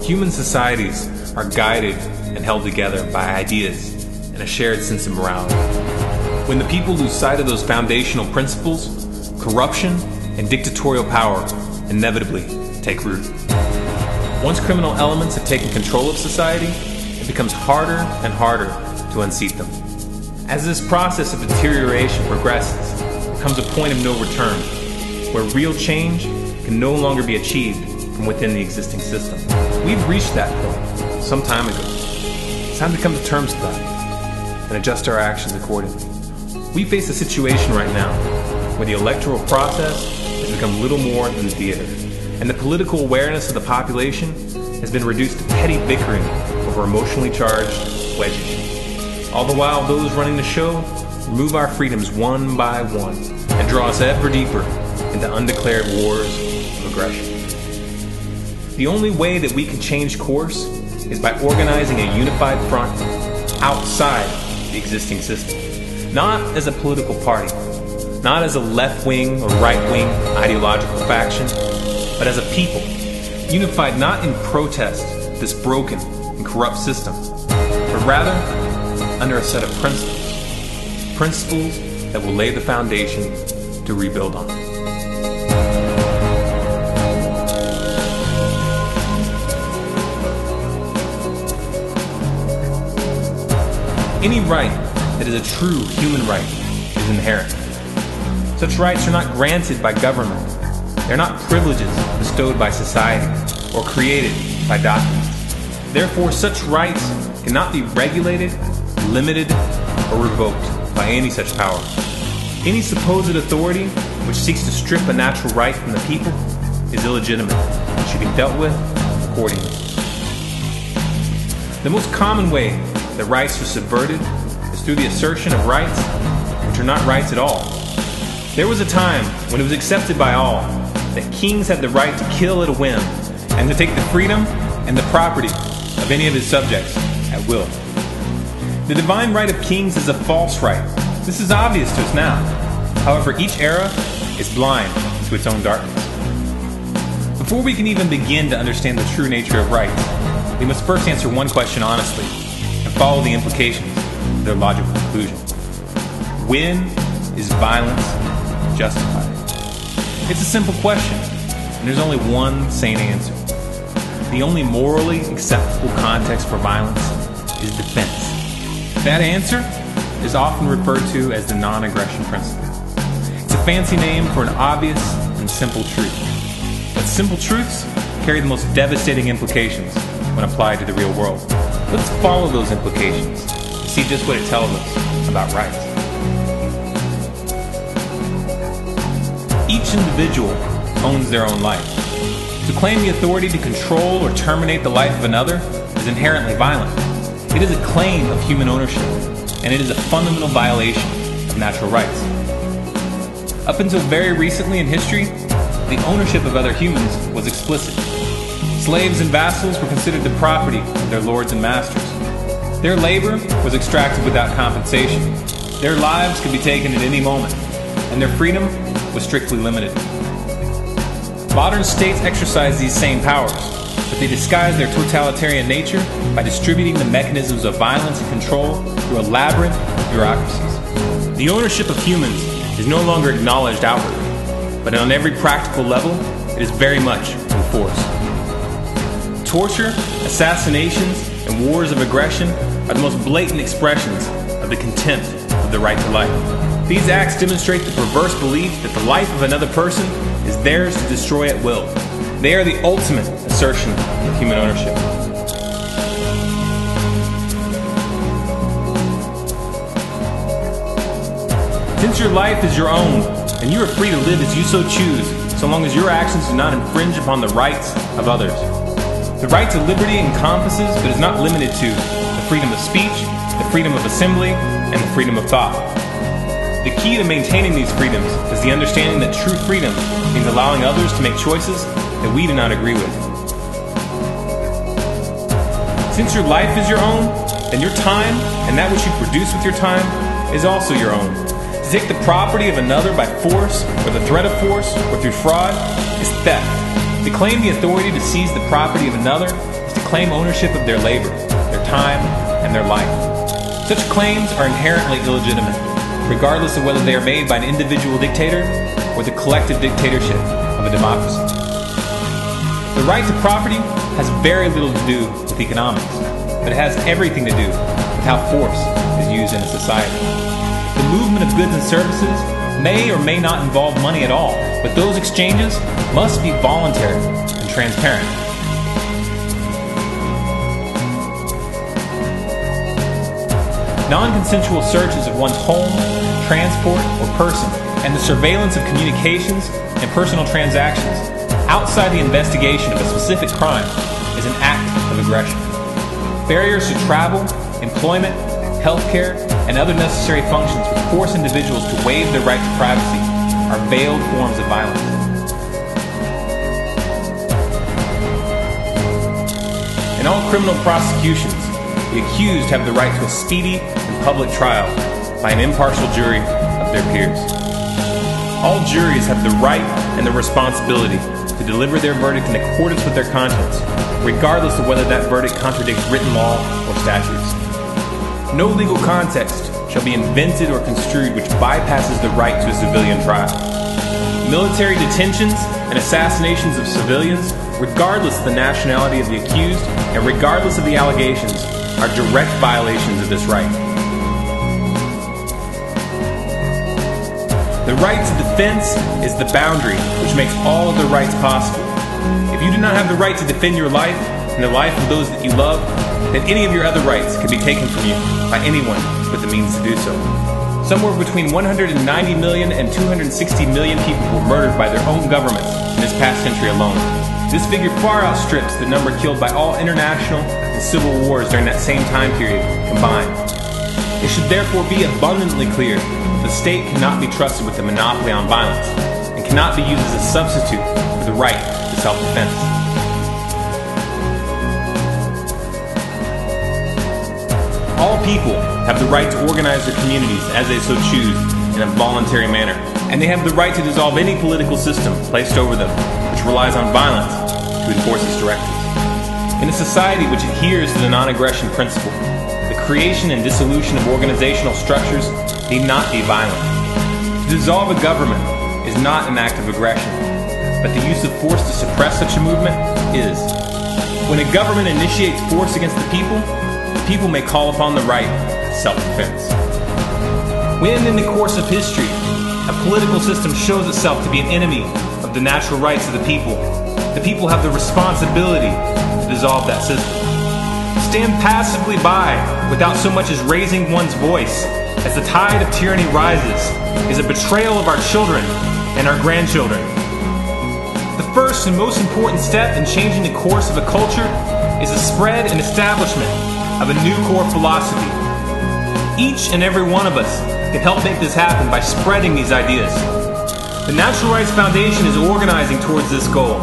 Human societies are guided and held together by ideas and a shared sense of morality. When the people lose sight of those foundational principles, corruption and dictatorial power inevitably take root. Once criminal elements have taken control of society, it becomes harder and harder to unseat them. As this process of deterioration progresses, there comes a point of no return, where real change can no longer be achieved from within the existing system. We've reached that point some time ago. It's time to come to terms with that and adjust our actions accordingly. We face a situation right now where the electoral process has become little more than theater, and the political awareness of the population has been reduced to petty bickering over emotionally charged wedge issues. All the while, those running the show remove our freedoms one by one and draw us ever deeper into undeclared wars of aggression. The only way that we can change course is by organizing a unified front outside the existing system. Not as a political party, not as a left-wing or right-wing ideological faction, but as a people, unified not in protest of this broken and corrupt system, but rather under a set of principles that will lay the foundation to rebuild on. Any right that is a true human right is inherent. Such rights are not granted by government. They are not privileges bestowed by society or created by documents. Therefore, such rights cannot be regulated, limited, or revoked by any such power. Any supposed authority which seeks to strip a natural right from the people is illegitimate and should be dealt with accordingly. The most common way that rights are subverted is through the assertion of rights which are not rights at all. There was a time when it was accepted by all that kings had the right to kill at a whim and to take the freedom and the property of any of his subjects at will. The divine right of kings is a false right. This is obvious to us now. However, each era is blind to its own darkness. Before we can even begin to understand the true nature of rights, we must first answer one question honestly and follow the implications of their logical conclusion. When is violence justified? It's a simple question, and there's only one sane answer. The only morally acceptable context for violence is defense. That answer is often referred to as the non-aggression principle. It's a fancy name for an obvious and simple truth. But simple truths carry the most devastating implications when applied to the real world. Let's follow those implications and see just what it tells us about rights. Each individual owns their own life. To claim the authority to control or terminate the life of another is inherently violent. It is a claim of human ownership, and it is a fundamental violation of natural rights. Up until very recently in history, the ownership of other humans was explicit. Slaves and vassals were considered the property of their lords and masters. Their labor was extracted without compensation. Their lives could be taken at any moment, and their freedom was strictly limited. Modern states exercise these same powers, but they disguise their totalitarian nature by distributing the mechanisms of violence and control through elaborate bureaucracies. The ownership of humans is no longer acknowledged outwardly, but on every practical level, it is very much enforced. Torture, assassinations, and wars of aggression are the most blatant expressions of the contempt of the right to life. These acts demonstrate the perverse belief that the life of another person is theirs to destroy at will. They are the ultimate assertion of human ownership. Since your life is your own, and you are free to live as you so choose, so long as your actions do not infringe upon the rights of others. The right to liberty encompasses, but is not limited to, the freedom of speech, the freedom of assembly, and the freedom of thought. The key to maintaining these freedoms is the understanding that true freedom means allowing others to make choices that we do not agree with. Since your life is your own, then your time and that which you produce with your time is also your own. To take the property of another by force, or the threat of force, or through fraud is theft. To claim the authority to seize the property of another is to claim ownership of their labor, their time, and their life. Such claims are inherently illegitimate, regardless of whether they are made by an individual dictator or the collective dictatorship of a democracy. The right to property has very little to do with economics, but it has everything to do with how force is used in a society. The movement of goods and services may or may not involve money at all, but those exchanges must be voluntary and transparent. Non-consensual searches of one's home, transport, or person, and the surveillance of communications and personal transactions outside the investigation of a specific crime is an act of aggression. Barriers to travel, employment, healthcare, and other necessary functions which force individuals to waive their right to privacy are veiled forms of violence. In all criminal prosecutions, the accused have the right to a speedy and public trial by an impartial jury of their peers. All juries have the right and the responsibility to deliver their verdict in accordance with their conscience, regardless of whether that verdict contradicts written law or statutes. No legal context shall be invented or construed which bypasses the right to a civilian trial. Military detentions and assassinations of civilians, regardless of the nationality of the accused and regardless of the allegations, are direct violations of this right. The right to defense is the boundary which makes all other rights possible. If you do not have the right to defend your life and the life of those that you love, then any of your other rights can be taken from you by anyone with the means to do so. Somewhere between 190 million and 260 million people were murdered by their own governments in this past century alone. This figure far outstrips the number killed by all international and civil wars during that same time period combined. It should therefore be abundantly clear that the state cannot be trusted with a monopoly on violence and cannot be used as a substitute for the right to self-defense. All people have the right to organize their communities as they so choose in a voluntary manner, and they have the right to dissolve any political system placed over them which relies on violence to enforce its directives. In a society which adheres to the non-aggression principle, the creation and dissolution of organizational structures need not be violent. To dissolve a government is not an act of aggression, but the use of force to suppress such a movement is. When a government initiates force against the people may call upon the right to self-defense. When, in the course of history, a political system shows itself to be an enemy of the natural rights of the people have the responsibility to dissolve that system. To stand passively by without so much as raising one's voice as the tide of tyranny rises is a betrayal of our children and our grandchildren. The first and most important step in changing the course of a culture is the spread and establishment of a new core philosophy. Each and every one of us can help make this happen by spreading these ideas. The Natural Rights Foundation is organizing towards this goal.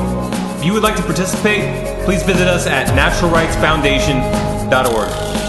If you would like to participate, please visit us at naturalrightsfoundation.org.